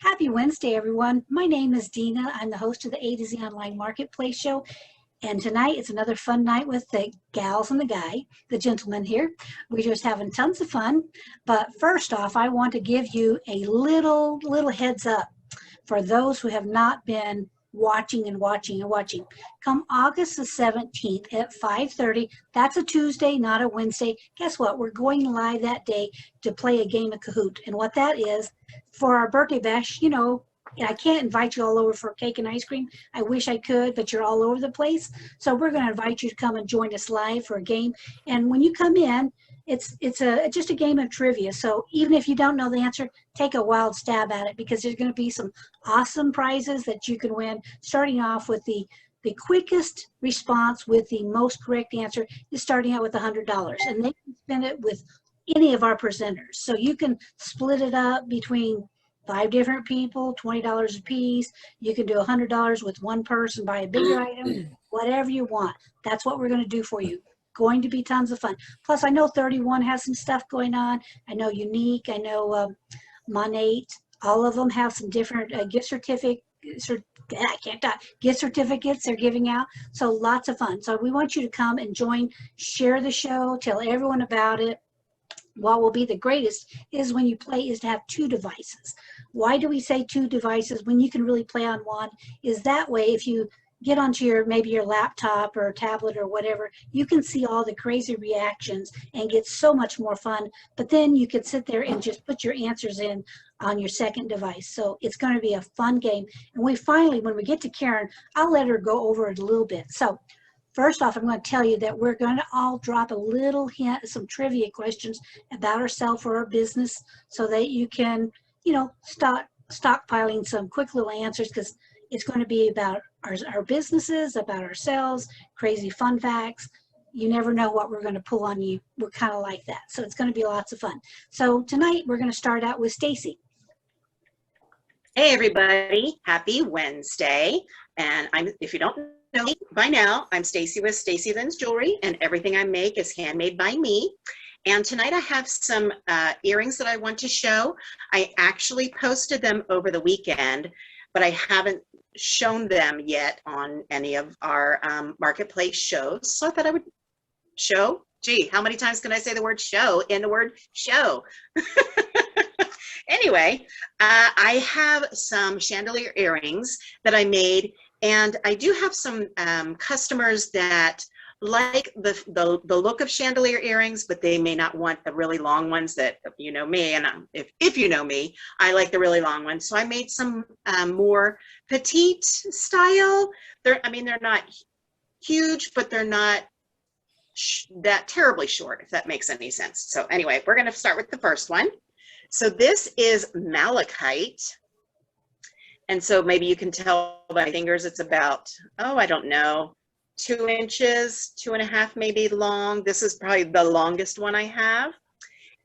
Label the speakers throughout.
Speaker 1: Happy Wednesday, everyone. My name is Dina. I'm the host of the A to Z Online Marketplace Show. And tonight it's another fun night with the gals and the guy, the gentleman here. We're just having tons of fun. But first off, I want to give you a little heads up for those who have not been watching and watching and watching. Come August the 17th at 5:30, that's a Tuesday, not a Wednesday. Guess what? We're going live that day to play a game of Kahoot. And what that is, for our birthday bash, I can't invite you all over for cake and ice cream. I wish I could, but you're all over the place. So we're going to invite you to come and join us live for a game. And when you come in, it's just a game of trivia. So even if you don't know the answer, take a wild stab at it, because there's going to be some awesome prizes that you can win. Starting off with the quickest response with the most correct answer is starting out with $100, and they can spend it with any of our presenters. So you can split it up between 5 different people, $20 a piece. You can do $100 with one person, buy a bigger item, whatever you want. That's what we're going to do for you. Going to be tons of fun. Plus, I know 31 has some stuff going on. I know Unique. I know Monate. All of them have some different gift certificates. I can't talk. Gift certificates they're giving out. So lots of fun. So we want you to come and join, share the show, tell everyone about it. What will be the greatest is when you play is to have 2 devices. Why do we say 2 devices when you can really play on one? Is that way if you get onto maybe your laptop or tablet or whatever, you can see all the crazy reactions and get so much more fun. But then you could sit there and just put your answers in on your second device. So it's going to be a fun game. And when we get to Karen, I'll let her go over it a little bit. So first off, I'm going to tell you that we're going to all drop a little hint, some trivia questions about ourselves or our business, so that you can, start stockpiling some quick little answers, because it's going to be about our businesses, about ourselves, crazy fun facts. You never know what we're going to pull on you. We're kind of like that. So it's going to be lots of fun. So tonight we're going to start out with Stacy.
Speaker 2: Hey everybody, happy Wednesday. And if you don't know me by now, I'm Stacy with Stacy Lynn's Jewelry, and everything I make is handmade by me. And tonight I have some earrings that I want to show. I actually posted them over the weekend, but I haven't shown them yet on any of our marketplace shows. So I thought I would show. Gee, how many times can I say the word show in the word show? Anyway, I have some chandelier earrings that I made, and I do have some customers that like the look of chandelier earrings, but they may not want the really long ones that, you know me, and if you know me, I like the really long ones. So I made some more petite style. They're not huge, but they're not that terribly short, if that makes any sense. So anyway, we're going to start with the first one. So this is malachite. And so maybe you can tell by my fingers, it's about, I don't know, 2 inches, 2.5 maybe long. This is probably the longest one I have.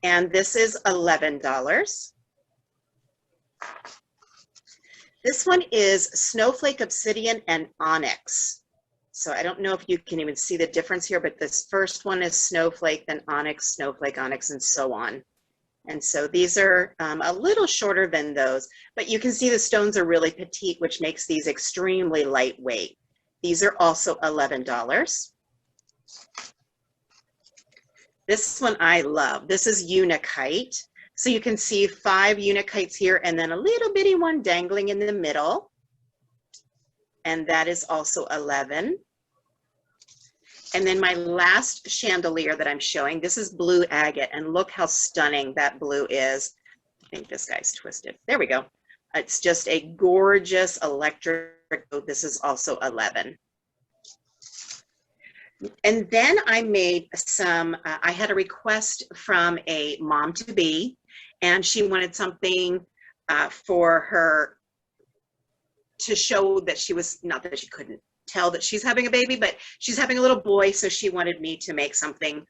Speaker 2: And this is $11. This one is snowflake obsidian and onyx. So I don't know if you can even see the difference here, but this first one is snowflake, then onyx, snowflake, onyx, and so on. And so these are a little shorter than those, but you can see the stones are really petite, which makes these extremely lightweight. These are also $11. This one I love. This is unakite. So you can see 5 unakites here and then a little bitty one dangling in the middle. And that is also 11. And then my last chandelier that I'm showing, this is blue agate, and look how stunning that blue is. I think this guy's twisted. There we go. It's just a gorgeous electric. This is also 11. And then I made some, I had a request from a mom-to-be, and she wanted something for her to show that she was, not that she couldn't tell that she's having a baby, but she's having a little boy, so she wanted me to make something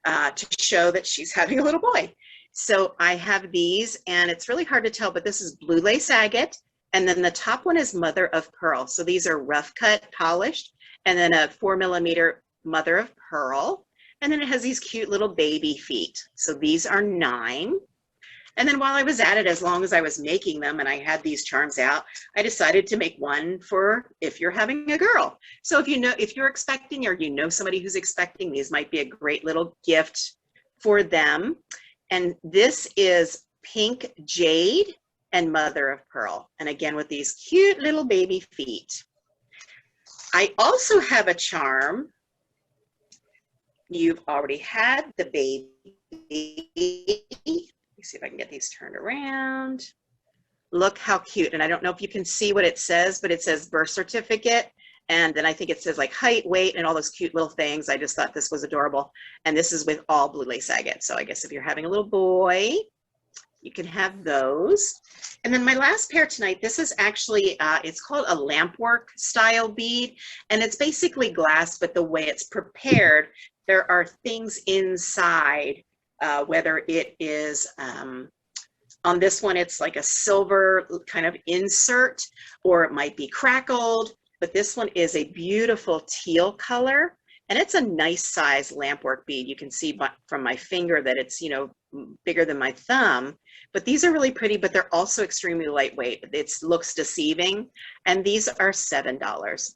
Speaker 2: to show that she's having a little boy. So I have these, and it's really hard to tell, but this is blue lace agate, and then the top one is mother of pearl. So these are rough cut, polished, and then a 4mm mother of pearl, and then it has these cute little baby feet. So these are $9. And then while I was at it, as long as I was making them and I had these charms out, I decided to make one for if you're having a girl. So if you're expecting, or you know somebody who's expecting, these might be a great little gift for them. And this is Pink Jade and Mother of Pearl. And again, with these cute little baby feet. I also have a charm. You've already had the baby. Let me see if I can get these turned around. Look how cute. And I don't know if you can see what it says, but it says birth certificate. And then I think it says like height, weight, and all those cute little things. I just thought this was adorable. And this is with all blue lace agate. So I guess if you're having a little boy, you can have those. And then my last pair tonight, this is actually, it's called a lampwork style bead. And it's basically glass, but the way it's prepared, there are things inside, whether it is, on this one, it's like a silver kind of insert, or it might be crackled. But this one is a beautiful teal color. And it's a nice size lampwork bead. You can see from my finger that it's, bigger than my thumb. But these are really pretty, but they're also extremely lightweight. It looks deceiving. And these are $7.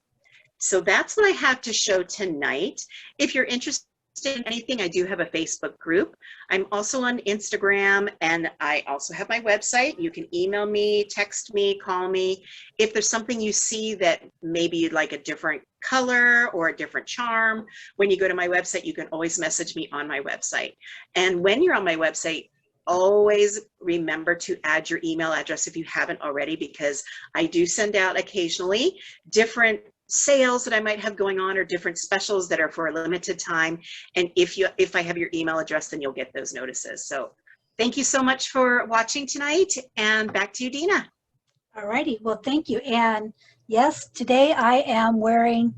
Speaker 2: So that's what I have to show tonight. If you're interested in anything, I do have a Facebook group. I'm also on Instagram, and I also have my website. You can email me, text me, call me. If there's something you see that maybe you'd like a different color or a different charm, when you go to my website, you can always message me on my website. And when you're on my website, always remember to add your email address if you haven't already, because I do send out occasionally different sales that I might have going on, or different specials that are for a limited time. And if I have your email address, then you'll get those notices. So thank you so much for watching tonight, and back to you, Dina.
Speaker 1: All righty. Well, thank you. And yes, today I am wearing,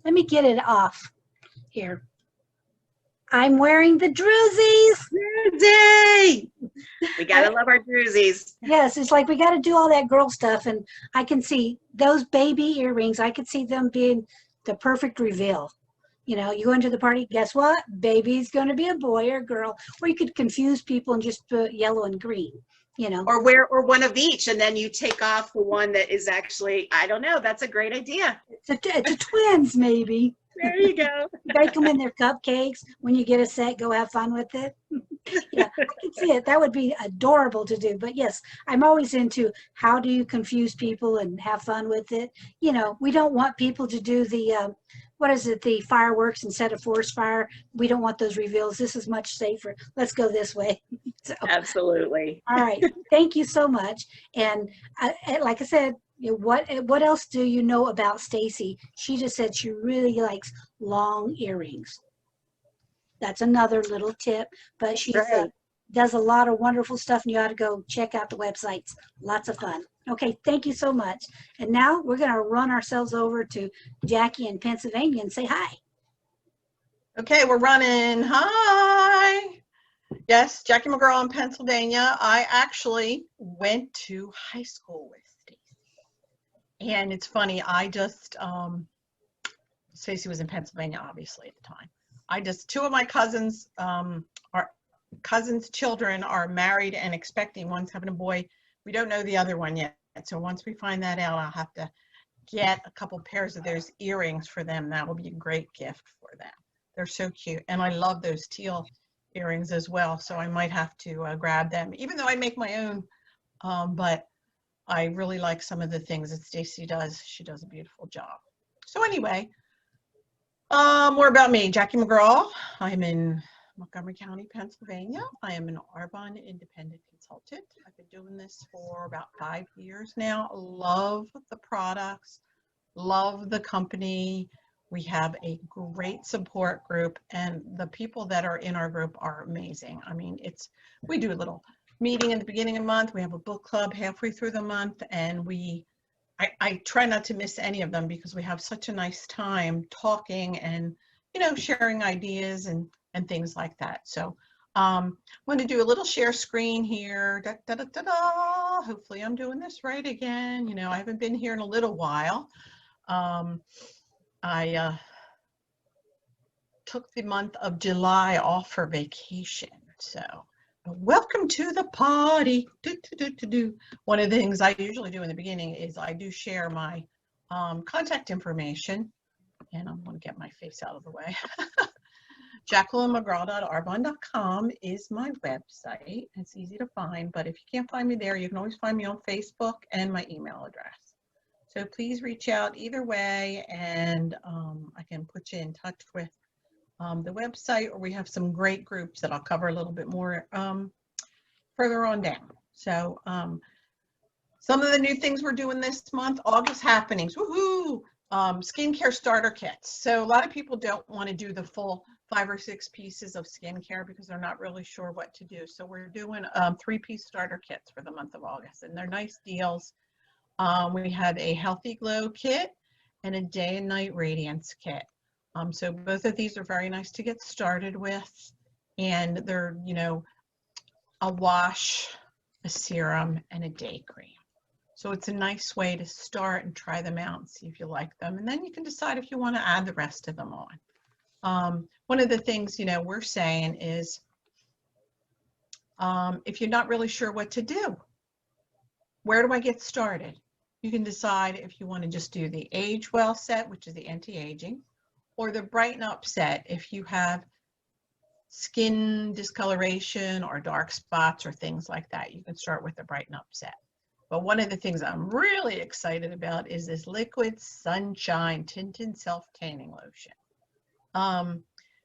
Speaker 1: let me get it off here. I'm wearing the Drewsies.
Speaker 2: Druzy! We gotta love our Drewsies.
Speaker 1: Yes, it's like we got to do all that girl stuff. And I can see those baby earrings, I could see them being the perfect reveal. You go into the party, guess what? Baby's going to be a boy or a girl. Or you could confuse people and just put yellow and green.
Speaker 2: Or one of each, and then you take off the one that is actually, I don't know, that's a great idea.
Speaker 1: It's a twins, maybe.
Speaker 2: There you go.
Speaker 1: Bake them in their cupcakes. When you get a set, go have fun with it. Yeah, I can see it. That would be adorable to do. But yes, I'm always into how do you confuse people and have fun with it. We don't want people to do the, the fireworks instead of forest fire. We don't want those reveals. This is much safer. Let's go this way. So,
Speaker 2: absolutely.
Speaker 1: All right. Thank you so much. And like I said, what else do you know about Stacy? She just said she really likes long earrings. That's another little tip, but she does a lot of wonderful stuff, and you ought to go check out the websites. Lots of fun. Okay, thank you so much. And now we're going to run ourselves over to Jackie in Pennsylvania and say hi.
Speaker 3: Okay, we're running. Hi. Yes, Jackie McGraw in Pennsylvania. I actually went to high school with Stacy. And it's funny, Stacy was in Pennsylvania, obviously, at the time. Two of my cousins, children are married and expecting. One's having a boy. We don't know the other one yet. So once we find that out, I'll have to get a couple pairs of those earrings for them. That will be a great gift for them. They're so cute. And I love those teal earrings as well. So I might have to grab them, even though I make my own. But I really like some of the things that Stacy does. She does a beautiful job. So anyway, more about me, Jackie McGraw. I'm in Montgomery County, Pennsylvania. I am an Arbonne independent consultant. I've been doing this for about 5 years now. Love the products, love the company. We have a great support group, and the people that are in our group are amazing. I mean, we do a little meeting in the beginning of the month. We have a book club halfway through the month, and I try not to miss any of them because we have such a nice time talking and, sharing ideas and things like that. So I'm going to do a little share screen here. Da, da, da, da, da. Hopefully I'm doing this right again. I haven't been here in a little while. I took the month of July off for vacation. So Welcome to the party. Do, do, do, do, do. One of the things I usually do in the beginning is I do share my contact information. And I'm going to get my face out of the way. JacquelineMcGraw.arbonne.com is my website. It's easy to find, but if you can't find me there, you can always find me on Facebook and my email address. So please reach out either way, and I can put you in touch with the website, or we have some great groups that I'll cover a little bit more further on down. So some of the new things we're doing this month, August happenings, woohoo! Skincare starter kits. So a lot of people don't want to do the full 5 or 6 pieces of skincare because they're not really sure what to do. So we're doing 3-piece starter kits for the month of August, and they're nice deals. We have a Healthy Glow kit and a Day and Night Radiance kit. So both of these are very nice to get started with, and they're, you know, a wash, a serum, and a day cream. So it's a nice way to start and try them out and see if you like them. And then you can decide if you want to add the rest of them on. One of the things, you know, we're saying is if you're not really sure what to do, where do I get started? You can decide if you want to just do the Age Well set, which is the anti-aging, or the Brighten Up set if you have skin discoloration or dark spots or things like that. You can start with the Brighten Up set. But one of the things I'm really excited about is this Liquid Sunshine Tinted Self-Tanning Lotion.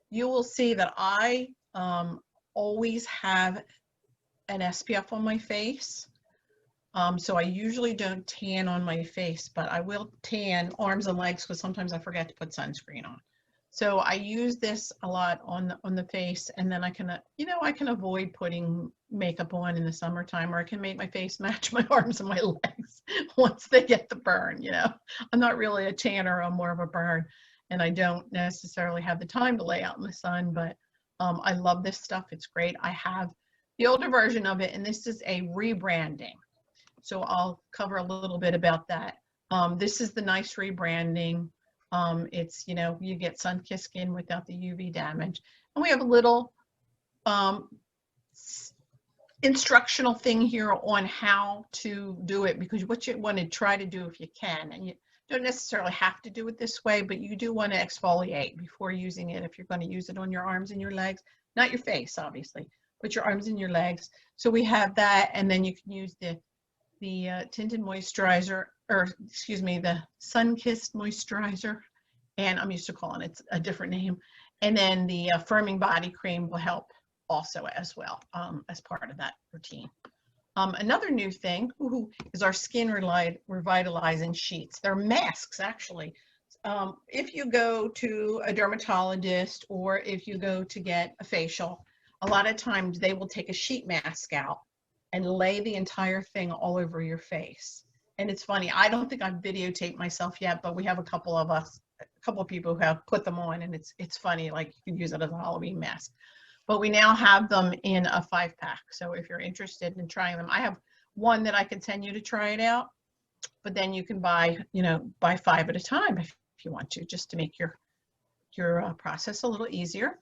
Speaker 3: You will see that I always have an SPF on my face. So I usually don't tan on my face, but I will tan arms and legs because sometimes I forget to put sunscreen on. So I use this a lot on the face, and then I can, you know, I can avoid putting makeup on in the summertime, or I can make my face match my arms and my legs once they get the burn, you know. I'm not really a tanner, I'm more of a burn, and I don't necessarily have the time to lay out in the sun, but I love this stuff. It's great. I have the older version of it, and this is a rebranding. So I'll cover a little bit about that. This is the nice rebranding. It's, you know, you get sun-kissed skin without the UV damage. And we have a little instructional thing here on how to do it, because what you want to try to do if you can, and you don't necessarily have to do it this way, but you do want to exfoliate before using it if you're going to use it on your arms and your legs, not your face, obviously, but your arms and your legs. So we have that, and then you can use the tinted moisturizer, or excuse me, the sun-kissed moisturizer, and I'm used to calling it a different name. And then the firming body cream will help also as well as part of that routine. Another new thing is our skin revitalizing sheets. They're masks, actually. If you go to a dermatologist or if you go to get a facial, a lot of times they will take a sheet mask out and lay the entire thing all over your face. And it's funny, I don't think I've videotaped myself yet, but we have a couple of people who have put them on, and it's funny, like you can use it as a Halloween mask. But we now have them in a 5-pack. So if you're interested in trying them, I have one that I can send you to try it out, but then you can buy 5 at a time if you want to, just to make your process a little easier.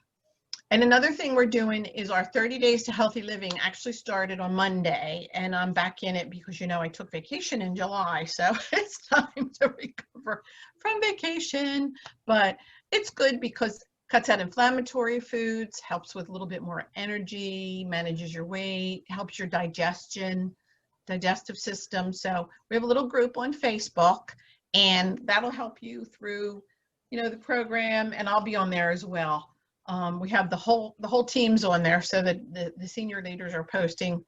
Speaker 3: And another thing we're doing is our 30 Days to Healthy Living actually started on Monday, and I'm back in it because, you know, I took vacation in July, so it's time to recover from vacation. But it's good because it cuts out inflammatory foods, helps with a little bit more energy, manages your weight, helps your digestive system. So we have a little group on Facebook, and that'll help you through, you know, the program, and I'll be on there as well. We have the whole team's on there, so that the senior leaders are posting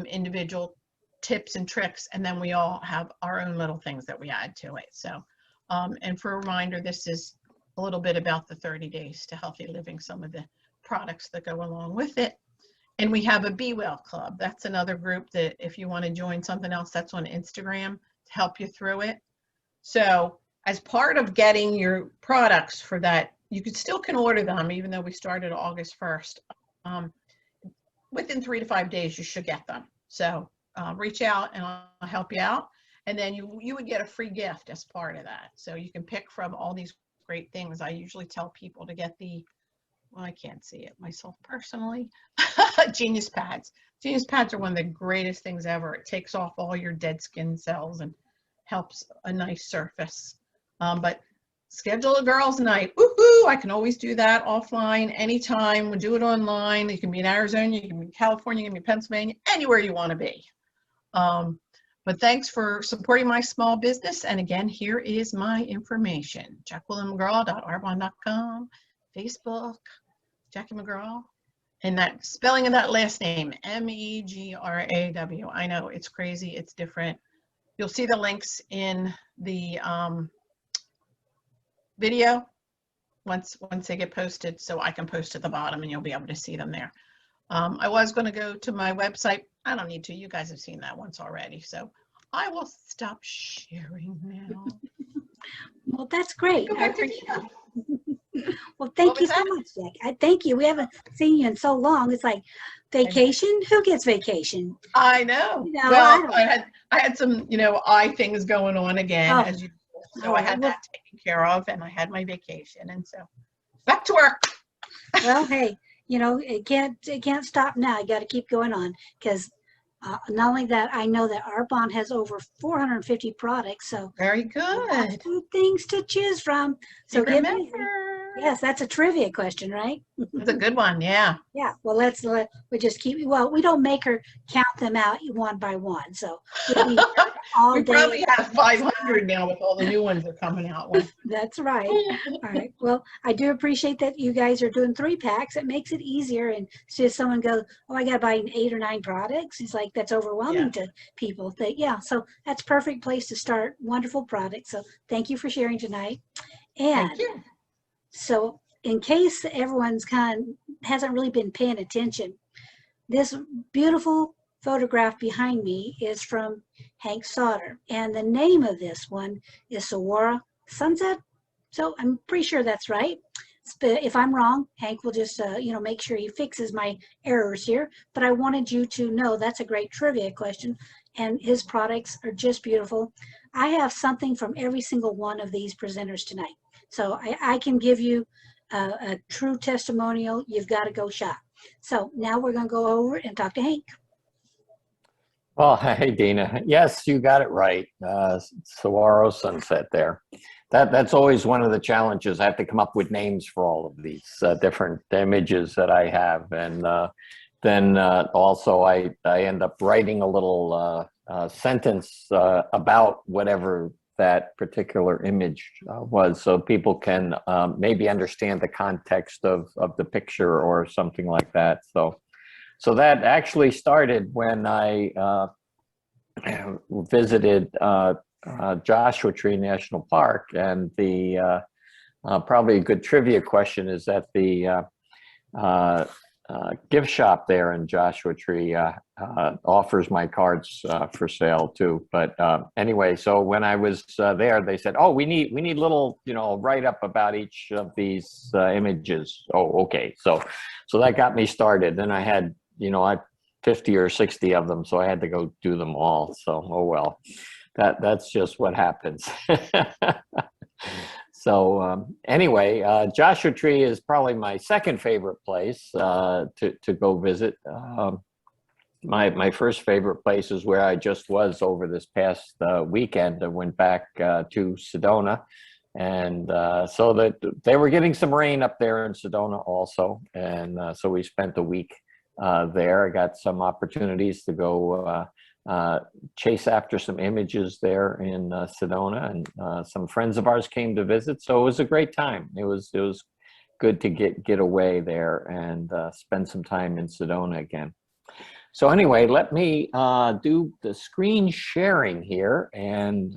Speaker 3: individual tips and tricks, and then we all have our own little things that we add to it. So, and for a reminder, this is a little bit about the 30 Days to Healthy Living, some of the products that go along with it. And we have a Be Well Club. That's another group that if you want to join something else, that's on Instagram to help you through it. So as part of getting your products for that, you still can order them, even though we started August 1st. Within 3 to 5 days, you should get them. So reach out and I'll help you out. And then you would get a free gift as part of that. So you can pick from all these great things. I usually tell people to get the well, I can't see it myself personally. Genius Pads. Genius Pads are one of the greatest things ever. It takes off all your dead skin cells and helps a nice surface. But schedule a girls' night. Woohoo! I can always do that offline anytime. We'll do it online. You can be in Arizona, you can be in California, you can be in Pennsylvania, anywhere you want to be. But thanks for supporting my small business. And again, here is my information. JacquelineMcGraw.arbonne.com, Facebook, Jackie McGraw. And that spelling of that last name, M-E-G-R-A-W. I know it's crazy, it's different. You'll see the links in the video once they get posted, so I can post at the bottom and you'll be able to see them there. I was going to go to my website. I don't need to. You guys have seen that once already, so I will stop sharing now.
Speaker 1: Well, that's great.
Speaker 3: Go
Speaker 1: I
Speaker 3: back to
Speaker 1: appreciate
Speaker 3: Dina.
Speaker 1: it. Well, thank
Speaker 3: What
Speaker 1: you
Speaker 3: was
Speaker 1: so
Speaker 3: that?
Speaker 1: much, Jack. I thank you. We haven't seen you in so long. It's like vacation. Who gets vacation?
Speaker 3: I know.
Speaker 1: You know, I
Speaker 3: Well,
Speaker 1: don't-
Speaker 3: I had some, eye things going on again,
Speaker 1: Oh.
Speaker 3: as you. So
Speaker 1: Oh,
Speaker 3: I had
Speaker 1: well-
Speaker 3: that taken care of, and I had my vacation, and so back to work.
Speaker 1: Well, hey, it can't stop now. You got to keep going on because not only that, I know that Arbonne has over 450 products, so
Speaker 3: Very
Speaker 1: lots
Speaker 3: good.
Speaker 1: of things to choose from. So
Speaker 3: You
Speaker 1: get busy.
Speaker 3: remember.
Speaker 1: Yes, that's a trivia question, right?
Speaker 3: That's a good one. Yeah.
Speaker 1: Yeah. Well, we just keep. Well, we don't make her count them out one by one, so we'll be here all
Speaker 3: We
Speaker 1: day.
Speaker 3: probably have 500 now with all the new ones that are coming out.
Speaker 1: That's right. All right. Well, I do appreciate that you guys are doing 3-packs. It makes it easier. And so if someone goes, oh, I got to buy 8 or 9 products, it's like that's overwhelming to people. So that's perfect place to start. Wonderful product. So thank you for sharing tonight. And
Speaker 3: Thank you.
Speaker 1: so in case everyone's hasn't really been paying attention, this beautiful photograph behind me is from Hank Sauter. And the name of this one is Saguaro Sunset. So I'm pretty sure that's right. If I'm wrong, Hank will just, make sure he fixes my errors here. But I wanted you to know that's a great trivia question. And his products are just beautiful. I have something from every single one of these presenters tonight. So I can give you a true testimonial. You've got to go shop. So now we're going to go over and talk to Hank.
Speaker 4: Well, hey, Dina. Yes, you got it right. Saguaro Sunset there. That's always one of the challenges. I have to come up with names for all of these different images that I have. And then also I end up writing a little sentence about whatever that particular image was, so people can maybe understand the context of the picture or something like that. So that actually started when I visited Joshua Tree National Park, and the probably a good trivia question is that the gift shop there in Joshua Tree offers my cards for sale too. But anyway, so when I was there, they said, "Oh, we need little write up about each of these images." Oh, okay. So that got me started. Then I had 50 or 60 of them, so I had to go do them all. So oh well, that's just what happens. So anyway, Joshua Tree is probably my second favorite place to go visit. My first favorite place is where I just was over this past weekend. I went back to Sedona, and so that they were getting some rain up there in Sedona also, and so we spent a week there. I got some opportunities to go chase after some images there in Sedona, and some friends of ours came to visit, so it was a great time. It was good to get away there and spend some time in Sedona again. So anyway, let me do the screen sharing here, and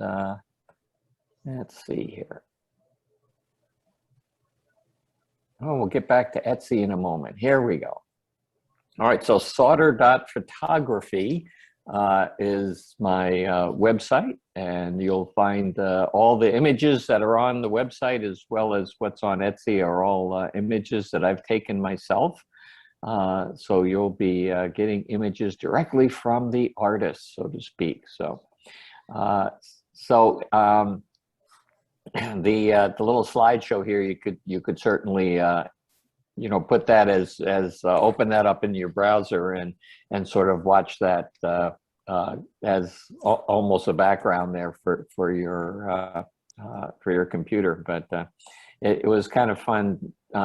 Speaker 4: let's see here. Oh, we'll get back to Etsy in a moment. Here we go. All right, so sauter.photography is my website, and you'll find all the images that are on the website, as well as what's on Etsy, are all images that I've taken myself. So you'll be getting images directly from the artist, so to speak. So the little slideshow here, you could certainly put that as open that up in your browser and sort of watch that as almost a background there for your computer. But it was kind of fun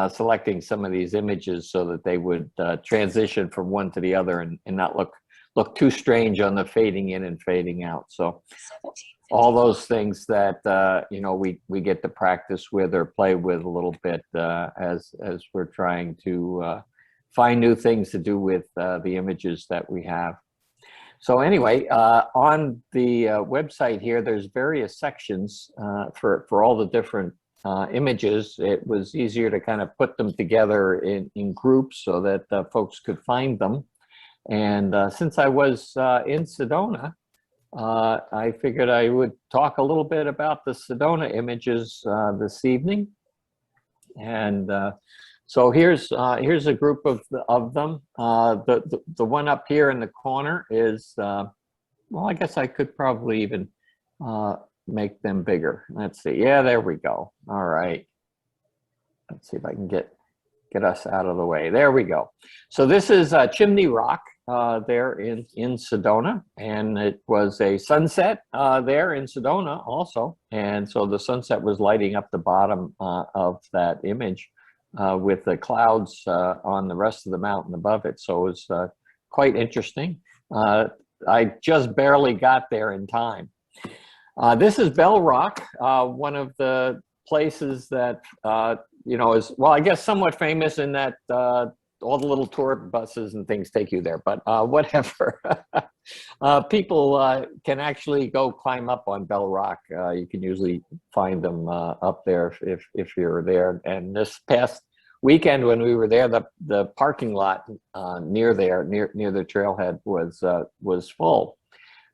Speaker 4: selecting some of these images so that they would transition from one to the other and not look too strange on the fading in and fading out. So all those things that we get to practice with or play with a little bit as we're trying to find new things to do with the images that we have. So anyway, on the website here, there's various sections for all the different images. It was easier to kind of put them together in groups so that folks could find them. And since I was in Sedona, I figured I would talk a little bit about the Sedona images this evening. And so here's a group of them. The one up here in the corner is, well, I guess I could probably even make them bigger. Let's see. Yeah, there we go. All right. Let's see if I can get us out of the way. There we go. So this is Chimney Rock there in Sedona, and it was a sunset there in Sedona also. And so the sunset was lighting up the bottom of that image with the clouds on the rest of the mountain above it. So it was quite interesting. I just barely got there in time. This is Bell Rock, one of the places that is, well, I guess somewhat famous in that all the little tour buses and things take you there, but whatever. People can actually go climb up on Bell Rock. You can usually find them up there if you're there. And this past weekend when we were there, the parking lot near the trailhead was full.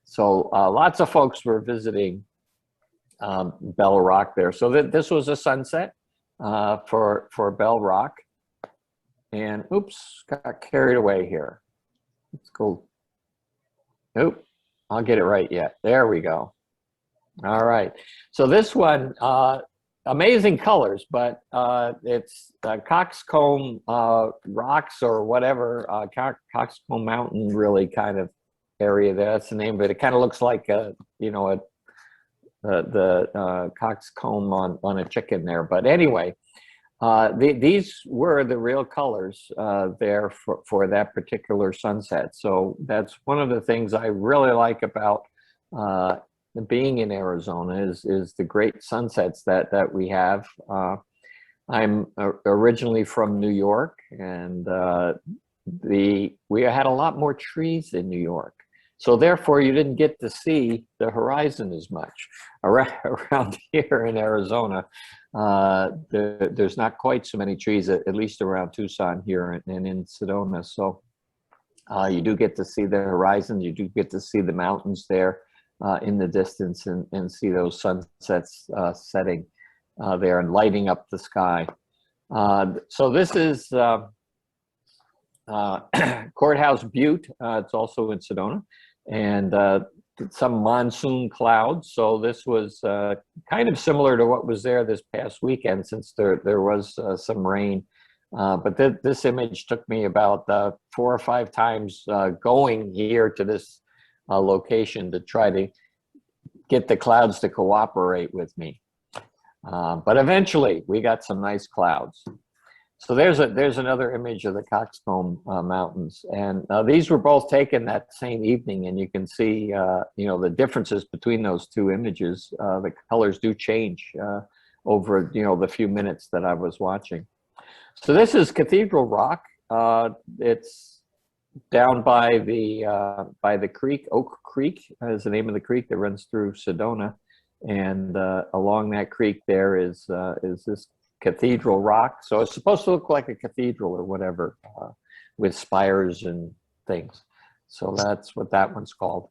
Speaker 4: So lots of folks were visiting Bell Rock there. So this was a sunset for Bell Rock. And oops, got carried away here. Let's go. Nope, I'll get it right yet. There we go. All right. So this one, amazing colors, but it's Coxcomb Rocks or whatever, Coxcomb Mountain really kind of area there. That's the name of it. It kind of looks like the coxcomb on a chicken there. But anyway, these were the real colors there for that particular sunset. So that's one of the things I really like about being in Arizona is the great sunsets that we have. I'm originally from New York, and we had a lot more trees in New York. So therefore, you didn't get to see the horizon as much. Around here in Arizona, there's not quite so many trees, at least around Tucson here and in Sedona. So you do get to see the horizon. You do get to see the mountains there in the distance and see those sunsets setting there and lighting up the sky. So this is Courthouse Butte. It's also in Sedona, and some monsoon clouds. So this was kind of similar to what was there this past weekend, since there was some rain. But this image took me about 4 or 5 times going here to this location to try to get the clouds to cooperate with me. But eventually we got some nice clouds. So there's another image of the Coxcomb Mountains, and these were both taken that same evening, and you can see the differences between those two images. The colors do change over the few minutes that I was watching. So this is Cathedral Rock. It's down by the creek. Oak Creek is the name of the creek that runs through Sedona, and along that creek there is this Cathedral Rock. So it's supposed to look like a cathedral or whatever, with spires and things. So that's what that one's called.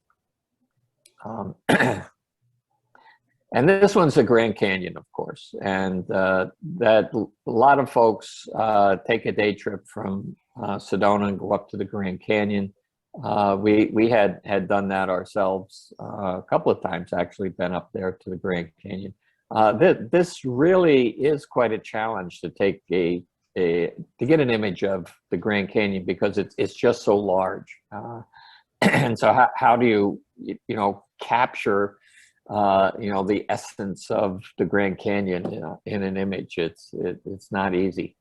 Speaker 4: And this one's the Grand Canyon, of course. And that a lot of folks take a day trip from Sedona and go up to the Grand Canyon. We had done that ourselves a couple of times, actually, been up there to the Grand Canyon. This really is quite a challenge to take a to get an image of the Grand Canyon because it's just so large. And so how do you capture the essence of the Grand Canyon in an image? It's not easy.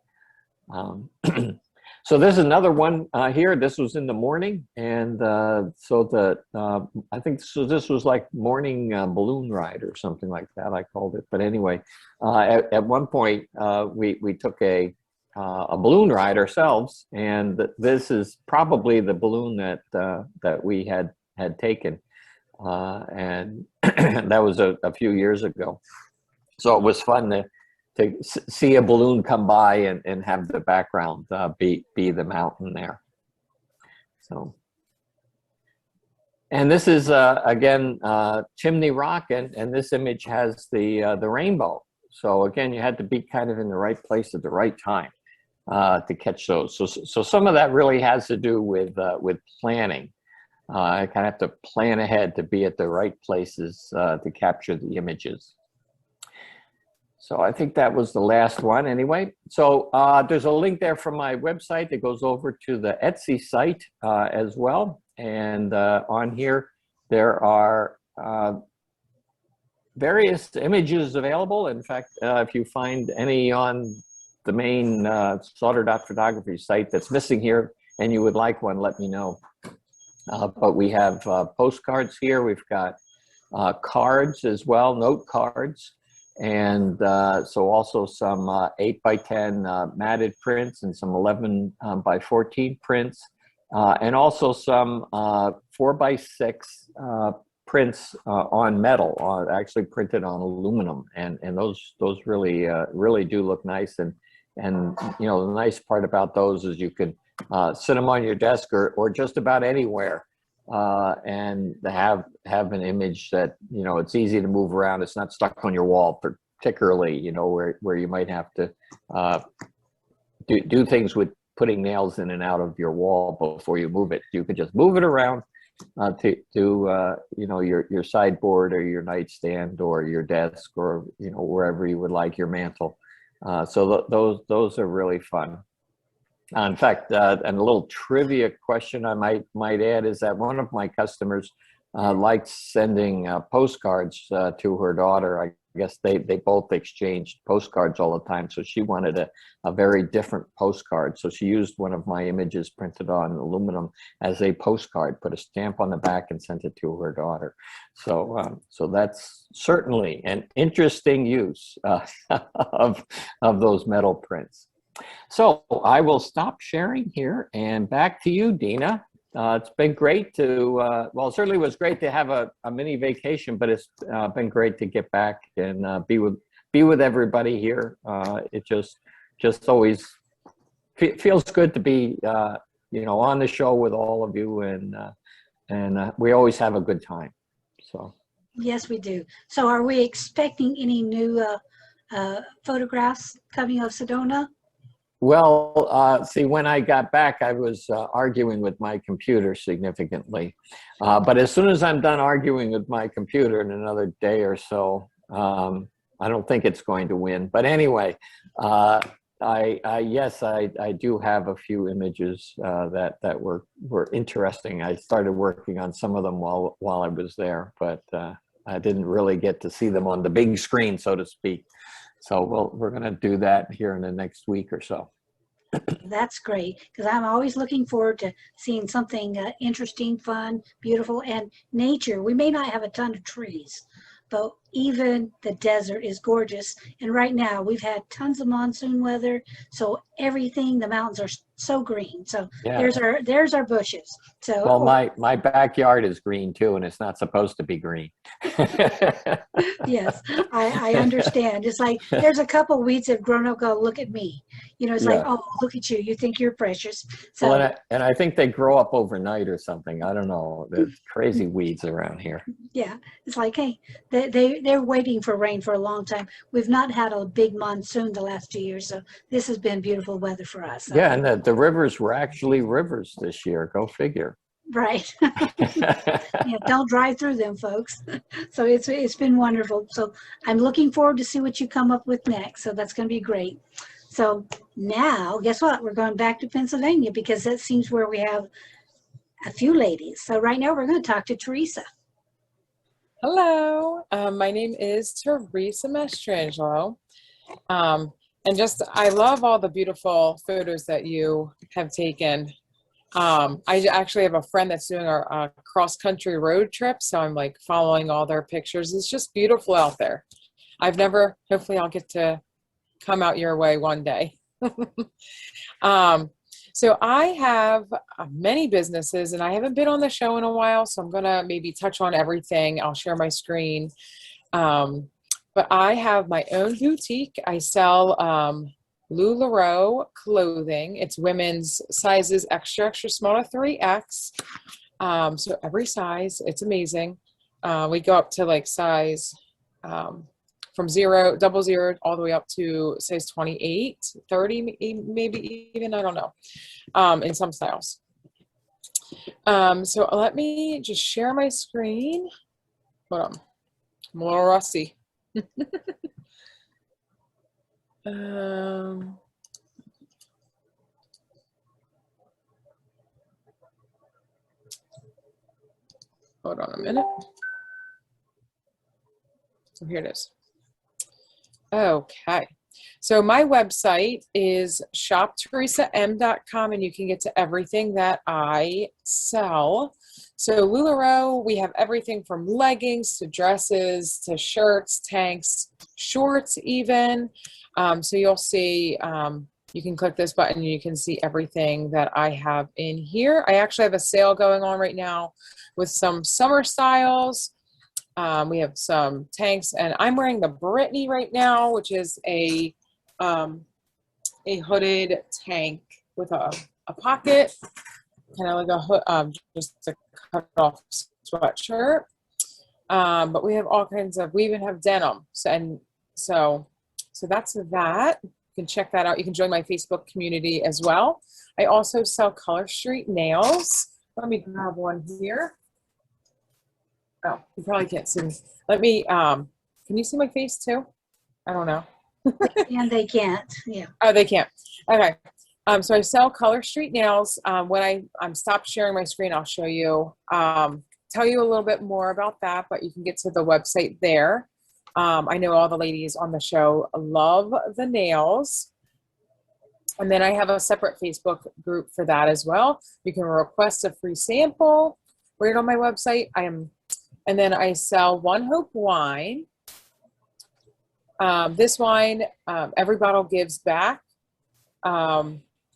Speaker 4: So there's another one here. This was in the morning, and I think this was like morning balloon ride or something like that. I called it, but anyway, at one point we took a balloon ride ourselves, and this is probably the balloon that we had taken, and that was a few years ago. So it was fun to see a balloon come by and have the background be the mountain there. So, and this is again Chimney Rock, and this image has the rainbow. So again, you had to be kind of in the right place at the right time to catch those. So some of that really has to do with planning. I kind of have to plan ahead to be at the right places to capture the images. So I think that was the last one anyway. So there's a link there from my website that goes over to the Etsy site as well. And on here, there are various images available. In fact, if you find any on the main Slaughter.photography site that's missing here and you would like one, let me know. But we have postcards here. We've got cards as well, note cards. And so also some 8x10 matted prints and some 11x14 prints, and also some 4x6 prints on metal, actually printed on aluminum, and those really really do look nice. And the nice part about those is you can sit them on your desk or just about anywhere. And have an image that it's easy to move around. It's not stuck on your wall, particularly where you might have to do things with putting nails in and out of your wall before you move it. You could just move it around to your sideboard or your nightstand or your desk or wherever you would like, your mantle. So those are really fun. In fact, and a little trivia question I might add is that one of my customers likes sending postcards to her daughter. I guess they both exchanged postcards all the time, so she wanted a very different postcard. So she used one of my images printed on aluminum as a postcard, put a stamp on the back, and sent it to her daughter. So that's certainly an interesting use of those metal prints. So I will stop sharing here and back to you, Dina. It's been great to, well, it certainly was great to have a mini vacation, but it's been great to get back and be with everybody here. It just always feels good to be, on the show with all of you, and we always have a good time. So.
Speaker 1: Yes, we do. So are we expecting any new photographs coming of Sedona?
Speaker 4: Well, see, when I got back, I was arguing with my computer significantly. But as soon as I'm done arguing with my computer in another day or so, I don't think it's going to win. But anyway, yes, I do have a few images that were interesting. I started working on some of them while I was there, but I didn't really get to see them on the big screen, so to speak. So we're going to do that here in the next week or so.
Speaker 1: That's great, because I'm always looking forward to seeing something interesting, fun, beautiful, and nature. We may not have a ton of trees, but even the desert is gorgeous. And right now we've had tons of monsoon weather, so everything, the mountains are so green. So yeah. there's our bushes. So
Speaker 4: well, my backyard is green too, and it's not supposed to be green.
Speaker 1: Yes, I understand. It's like there's a couple weeds that have grown up. Go look at me. It's like, oh, look at you. You think you're precious. So
Speaker 4: well, and I think they grow up overnight or something. I don't know. There's crazy weeds around here.
Speaker 1: Yeah, it's like, hey, they're waiting for rain for a long time. We've not had a big monsoon the last 2 years, so this has been beautiful weather for us. So.
Speaker 4: Yeah, and the rivers were actually rivers this year. Go figure.
Speaker 1: Right. Yeah, don't drive through them, folks. So it's been wonderful. So I'm looking forward to see what you come up with next. So that's going to be great. So Now, guess what? We're going back to Pennsylvania because that seems where we have a few ladies. So right now we're going to talk to Teresa.
Speaker 5: Hello, my name is Teresa Mastrangelo. And I love all the beautiful photos that you have taken. I actually have a friend that's doing a cross-country road trip, so I'm like following all their pictures. It's just beautiful out there. Hopefully I'll get to come out your way one day. So I have many businesses, and I haven't been on the show in a while, so I'm going to maybe touch on everything. I'll share my screen. But I have my own boutique. I sell LuLaRoe clothing. It's women's sizes extra, extra small to 3X. So every size, it's amazing. We go up to like size from 0, 00, all the way up to size 28, 30, maybe even, I don't know, in some styles. So let me just share my screen. Hold on, I'm a little rusty. Hold on a minute. So here it is. Okay. So my website is shopteresam.com, and you can get to everything that I sell. So LuLaRoe, we have everything from leggings to dresses to shirts, tanks, shorts even. So you'll see, you can click this button and you can see everything that I have in here. I actually have a sale going on right now with some summer styles. We have some tanks, and I'm wearing the Brittany right now, which is a hooded tank with a pocket, kind of like a hood, just a cut off sweatshirt. But we have all kinds of, we even have denim. So that's that. You can check that out. You can join my Facebook community as well. I also sell Color Street nails. Let me grab one here. Oh, you probably can't see me. Let me, can you see my face too? I don't know.
Speaker 1: And they can't, yeah.
Speaker 5: Oh, they can't. Okay. So I sell Color Street nails. When I'm stopped sharing my screen, I'll show you, tell you a little bit more about that, but you can get to the website there. I know all the ladies on the show love the nails. And then I have a separate Facebook group for that as well. You can request a free sample right on my website. And then I sell One Hope wine. This wine, every bottle gives back. Let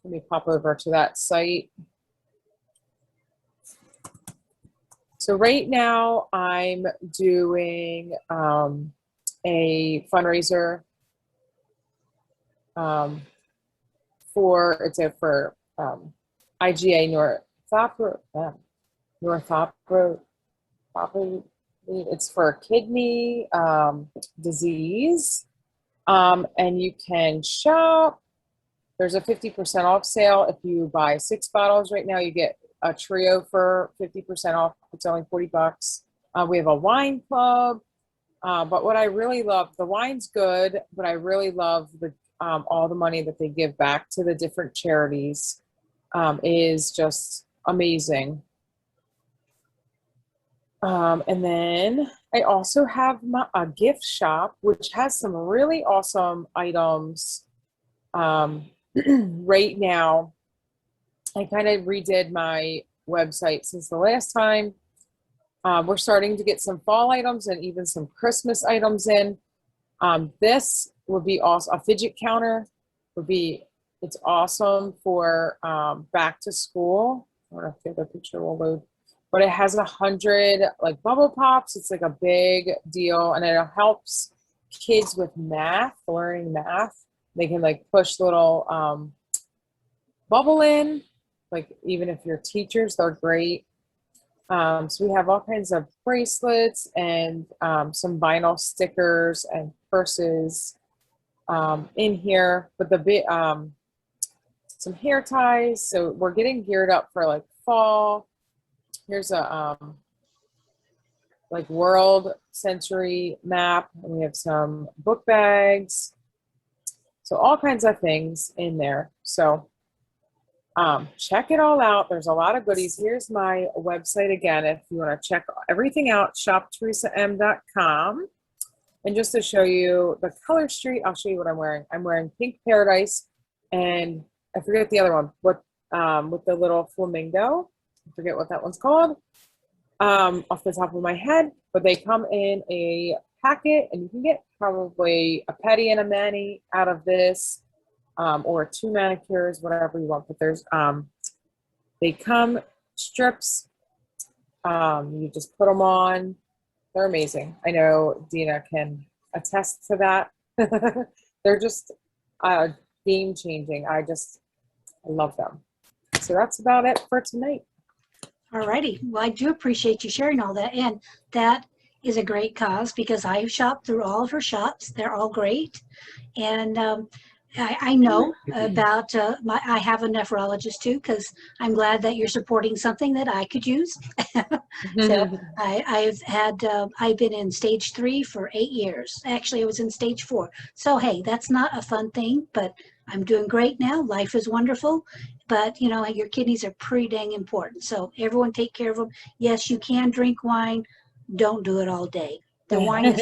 Speaker 5: me pop over to that site. So right now I'm doing a fundraiser for IgA nephropathy. It's for kidney disease, and you can shop. There's a 50% off sale. If you buy 6 bottles right now, you get a trio for 50% off. It's only $40. We have a wine club, but what I really love, the wine's good, but I really love all the money that they give back to the different charities is just amazing. And then I also have a gift shop, which has some really awesome items. Right now, I kind of redid my website since the last time. We're starting to get some fall items and even some Christmas items in. This would be also a fidget counter. It's awesome for back to school. I don't know if the other picture will load. But it has 100 like bubble pops. It's like a big deal, and it helps kids with math, learning math. They can like push little bubble in, like even if you're teachers, they're great. So we have all kinds of bracelets and some vinyl stickers and purses in here. But some hair ties. So we're getting geared up for like fall. Here's a like world century map, and we have some book bags. So all kinds of things in there. So check it all out. There's a lot of goodies. Here's my website again. If you want to check everything out, shopteresam.com. And just to show you the color street, I'll show you what I'm wearing. I'm wearing Pink Paradise, and I forget the other one, with the little flamingo. I forget what that one's called off the top of my head, but they come in a packet, and you can get probably a pedi and a mani out of this, or 2 manicures, whatever you want. But there's they come strips. You just put them on. They're amazing. I know Dina can attest to that. They're just game changing. I love them. So that's about it for tonight.
Speaker 1: All righty. Well, I do appreciate you sharing all that. And that is a great cause because I've shopped through all of her shops. They're all great. And I know about I have a nephrologist too, because I'm glad that you're supporting something that I could use. So I've been in stage 3 for 8 years. Actually, I was in stage 4. So, hey, that's not a fun thing, but I'm doing great now. Life is wonderful. But, you know, your kidneys are pretty dang important. So everyone take care of them. Yes, you can drink wine. Don't do it all day. The wine is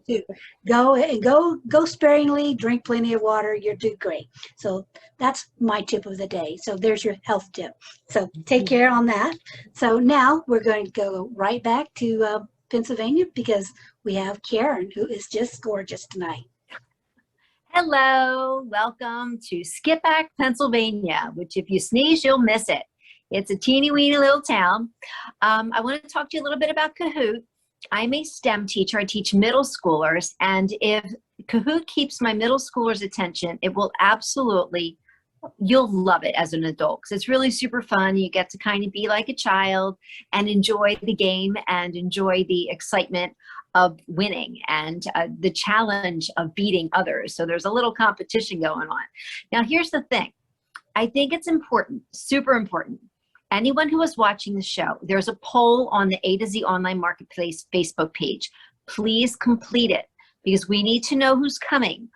Speaker 1: too. Go sparingly, drink plenty of water. You'll do great. So that's my tip of the day. So there's your health tip. So take care on that. So now we're going to go right back to Pennsylvania because we have Karen, who is just gorgeous tonight.
Speaker 6: Hello, welcome to Skippack, Pennsylvania, which if you sneeze, you'll miss it. It's a teeny weeny little town. I want to talk to you a little bit about Kahoot. I'm a STEM teacher. I teach middle schoolers, and if Kahoot keeps my middle schoolers' attention, it will absolutely, you'll love it as an adult because it's really super fun. You get to kind of be like a child and enjoy the game and enjoy the excitement of winning and the challenge of beating others. So there's a little competition going on. Now, here's the thing. I think it's important, super important. Anyone who is watching the show, there's a poll on the A to Z Online Marketplace Facebook page. Please complete it because we need to know who's coming.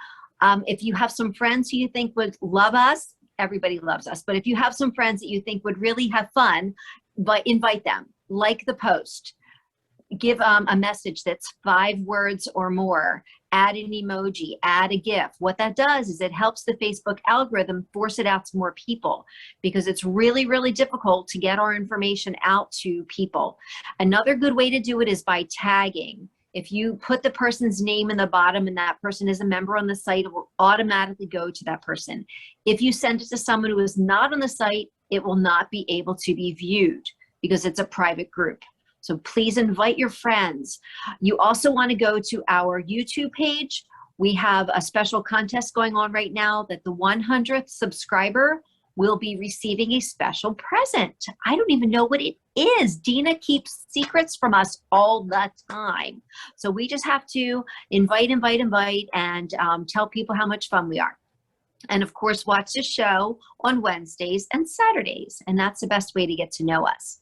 Speaker 6: If you have some friends who you think would love us, everybody loves us, but if you have some friends that you think would really have fun, but invite them, like the post. Give a message that's 5 words or more, add an emoji, add a GIF. What that does is it helps the Facebook algorithm force it out to more people because it's really, really difficult to get our information out to people. Another good way to do it is by tagging. If you put the person's name in the bottom and that person is a member on the site, it will automatically go to that person. If you send it to someone who is not on the site, it will not be able to be viewed because it's a private group. So please invite your friends. You also want to go to our YouTube page. We have a special contest going on right now that the 100th subscriber will be receiving a special present. I don't even know what it is. Dina keeps secrets from us all the time. So we just have to invite, and tell people how much fun we are. And of course, watch the show on Wednesdays and Saturdays. And that's the best way to get to know us.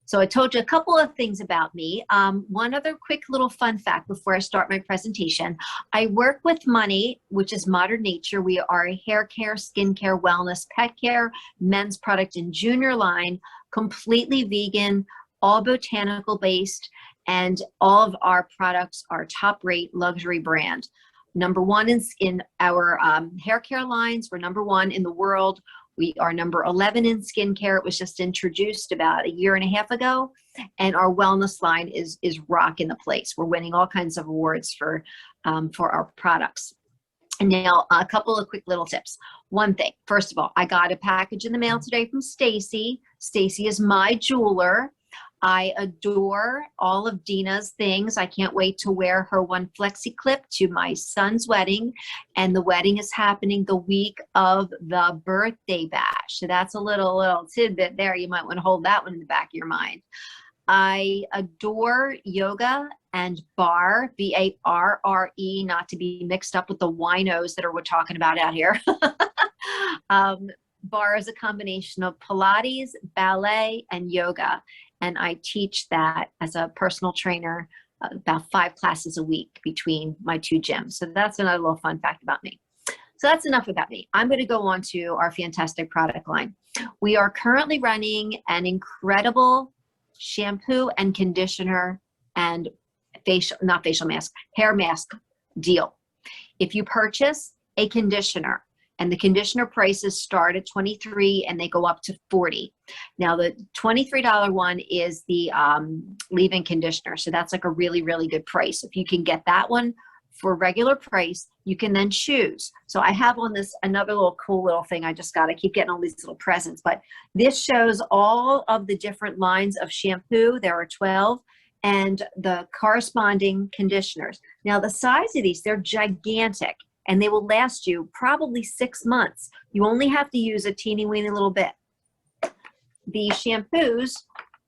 Speaker 6: So I told you a couple of things about me. One other quick little fun fact before I start my presentation. I work with Money, which is Modern Nature. We are a hair care, skin care, wellness, pet care, men's product and junior line, completely vegan, all botanical based, and all of our products are top rate luxury brand. Number 1 in our hair care lines. We're number 1 in the world. We are number 11 in skincare. It was just introduced about 1.5 years ago. And our wellness line is rocking the place. We're winning all kinds of awards for our products. And now a couple of quick little tips. One thing, first of all, I got a package in the mail today from Stacy. Stacy is my jeweler. I adore all of Dina's things. I can't wait to wear her one flexi clip to my son's wedding. And the wedding is happening the week of the birthday bash. So that's a little tidbit there. You might want to hold that one in the back of your mind. I adore yoga and barre, B-A-R-R-E, not to be mixed up with the winos that we're talking about out here. Barre is a combination of Pilates, ballet, and yoga. And I teach that as a personal trainer about 5 classes a week between my 2 gyms. So that's another little fun fact about me. So that's enough about me. I'm going to go on to our fantastic product line. We are currently running an incredible shampoo and conditioner and hair mask deal. If you purchase a conditioner, and the conditioner prices start at $23 and they go up to $40. Now the $23 one is the leave-in conditioner. So that's like a really, really good price. If you can get that one for regular price, you can then choose. So I have on this another little cool little thing I just got. I keep getting all these little presents, but this shows all of the different lines of shampoo. There are 12, and the corresponding conditioners. Now the size of these, they're gigantic, and they will last you probably 6 months. You only have to use a teeny weeny little bit. The shampoos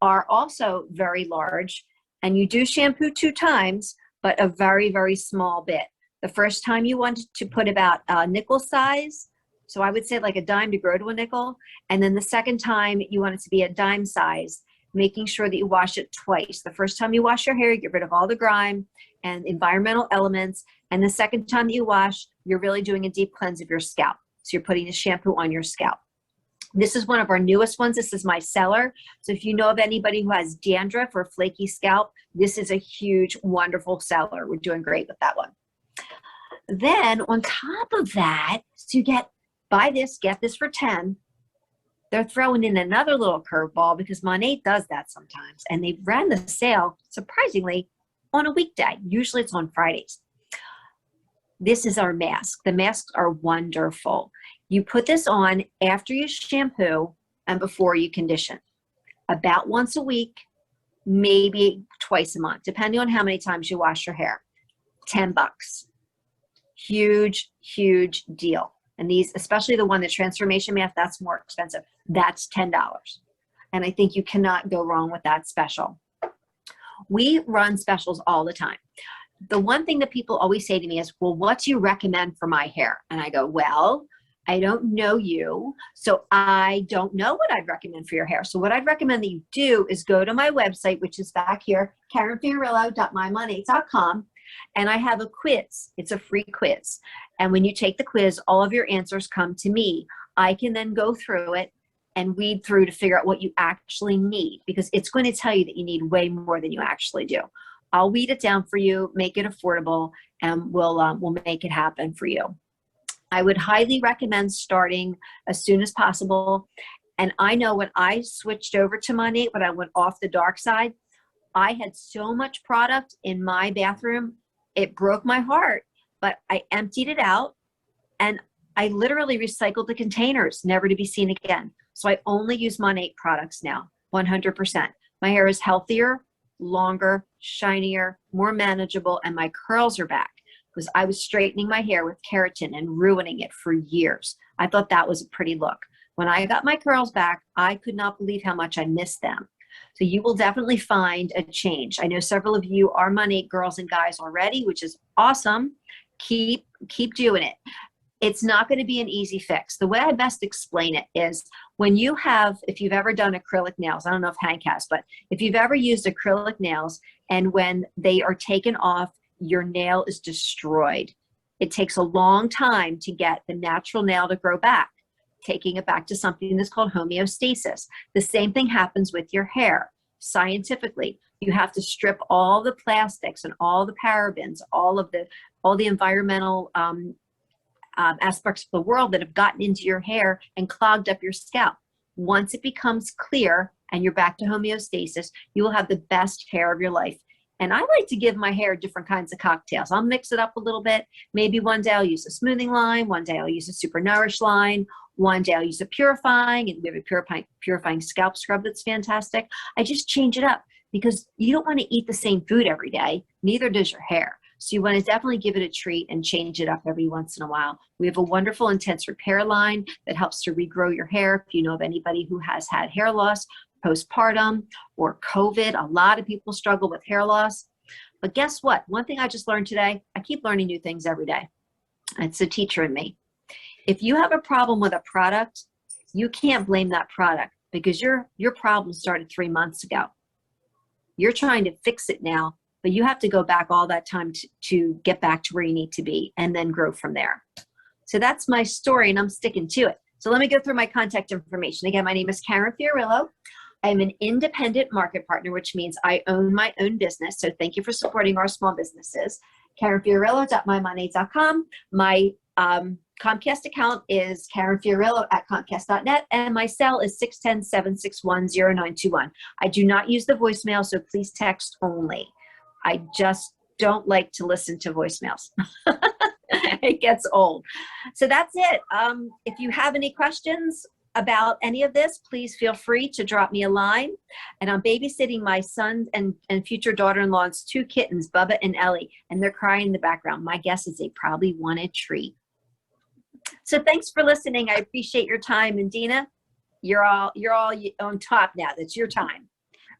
Speaker 6: are also very large, and you do shampoo 2 times, but a very, very small bit. The first time you want to put about a nickel size, so I would say like a dime to grow to a nickel, and then the second time you want it to be a dime size, making sure that you wash it twice. The first time you wash your hair, you get rid of all the grime and environmental elements, and the second time that you wash, you're really doing a deep cleanse of your scalp. So you're putting the shampoo on your scalp. This is one of our newest ones. This is my seller. So if you know of anybody who has dandruff or flaky scalp, this is a huge, wonderful seller. We're doing great with that one. Then on top of that, so you buy this, get this for 10. They're throwing in another little curveball because Monat does that sometimes. And they ran the sale, surprisingly, on a weekday. Usually it's on Fridays. This is our mask. The masks are wonderful. You put this on after you shampoo and before you condition. About once a week, maybe twice a month, depending on how many times you wash your hair. $10. Huge, huge deal. And these, especially the one, the transformation mask, that's more expensive. That's $10. And I think you cannot go wrong with that special. We run specials all the time. The one thing that people always say to me is, well, what do you recommend for my hair? And I go, well, I don't know you, so I don't know what I'd recommend for your hair. So what I'd recommend that you do is go to my website, which is back here, KarenFiorillo.mymonat.com, and I have a quiz. It's a free quiz. And when you take the quiz, all of your answers come to me. I can then go through it and weed through to figure out what you actually need, because it's going to tell you that you need way more than you actually do. I'll weed it down for you, make it affordable, and we'll make it happen for you. I would highly recommend starting as soon as possible. And I know when I switched over to Monat, when I went off the dark side, I had so much product in my bathroom, it broke my heart. But I emptied it out, and I literally recycled the containers, never to be seen again. So I only use Monat products now, 100%. My hair is healthier, longer, shinier, more manageable, and my curls are back, because I was straightening my hair with keratin and ruining it for years. I thought that was a pretty look. When I got my curls back, I could not believe how much I missed them. So you will definitely find a change. I know several of you are Monat girls and guys already, which is awesome. Keep doing it. It's not going to be an easy fix. The way I best explain it is, when you have, if you've ever done acrylic nails, I don't know if Hank has, but if you've ever used acrylic nails, and when they are taken off, your nail is destroyed. It takes a long time to get the natural nail to grow back, taking it back to something that's called homeostasis. The same thing happens with your hair. Scientifically, you have to strip all the plastics and all the parabens, all the environmental aspects of the world that have gotten into your hair and clogged up your scalp. Once it becomes clear and you're back to homeostasis, you will have the best hair of your life. And I like to give my hair different kinds of cocktails. I'll mix it up a little bit. Maybe one day I'll use a smoothing line, one day I'll use a super nourish line, one day I'll use a purifying, and we have a purifying scalp scrub that's fantastic. I just change it up, because you don't want to eat the same food every day, neither does your hair. So you want to definitely give it a treat and change it up every once in a while. We have a wonderful intense repair line that helps to regrow your hair. If you know of anybody who has had hair loss, postpartum, or COVID, a lot of people struggle with hair loss. But guess what? One thing I just learned today, I keep learning new things every day. It's a teacher in me. If you have a problem with a product, you can't blame that product, because your problem started 3 months ago. You're trying to fix it now, but you have to go back all that time to get back to where you need to be, and then grow from there. So that's my story, and I'm sticking to it. So let me go through my contact information. Again, my name is Karen Fiorillo. I'm an independent market partner, which means I own my own business. So thank you for supporting our small businesses. KarenFiorillo.mymoney.com. My Comcast account is KarenFiorillo@Comcast.net, and my cell is 610-761-0921. I do not use the voicemail, so please text only. I just don't like to listen to voicemails. It gets old. So that's it. If you have any questions about any of this, please feel free to drop me a line. And I'm babysitting my son and future daughter-in-law's 2 kittens, Bubba and Ellie, and they're crying in the background. My guess is they probably want a treat. So thanks for listening. I appreciate your time. And Dina, you're all on top now. That's your time.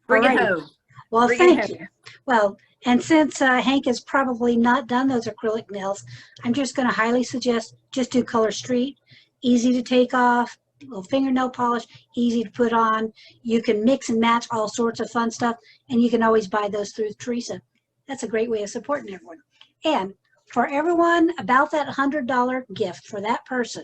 Speaker 6: Bring it
Speaker 1: Alrighty.
Speaker 6: home.
Speaker 1: Well,
Speaker 6: Bring it
Speaker 1: thank
Speaker 6: home.
Speaker 1: you. Well, and since Hank has probably not done those acrylic nails, I'm just going to highly suggest just do Color Street. Easy to take off, little fingernail polish, easy to put on. You can mix and match all sorts of fun stuff, and you can always buy those through Teresa. That's a great way of supporting everyone. And for everyone, about that $100 gift for that person,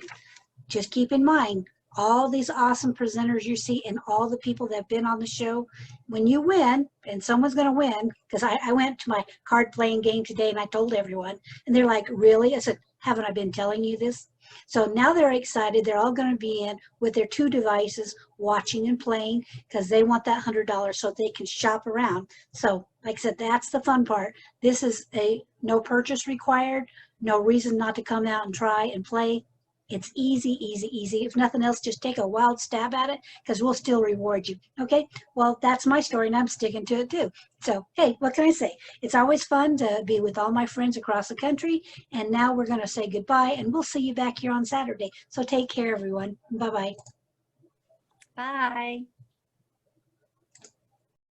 Speaker 1: just keep in mind all these awesome presenters you see and all the people that have been on the show. When you win, and someone's going to win, because I went to my card playing game today and I told everyone, and they're like, really? I said, haven't I been telling you this? So now they're excited. They're all going to be in with their 2 devices watching and playing because they want that $100 so they can shop around. So like I said, that's the fun part. This is a no purchase required, no reason not to come out and try and play. It's easy, easy, easy. If nothing else, just take a wild stab at it because we'll still reward you. Okay? Well, that's my story and I'm sticking to it too. So, hey, what can I say? It's always fun to be with all my friends across the country. And now we're going to say goodbye and we'll see you back here on Saturday. So take care, everyone. Bye-bye.
Speaker 6: Bye.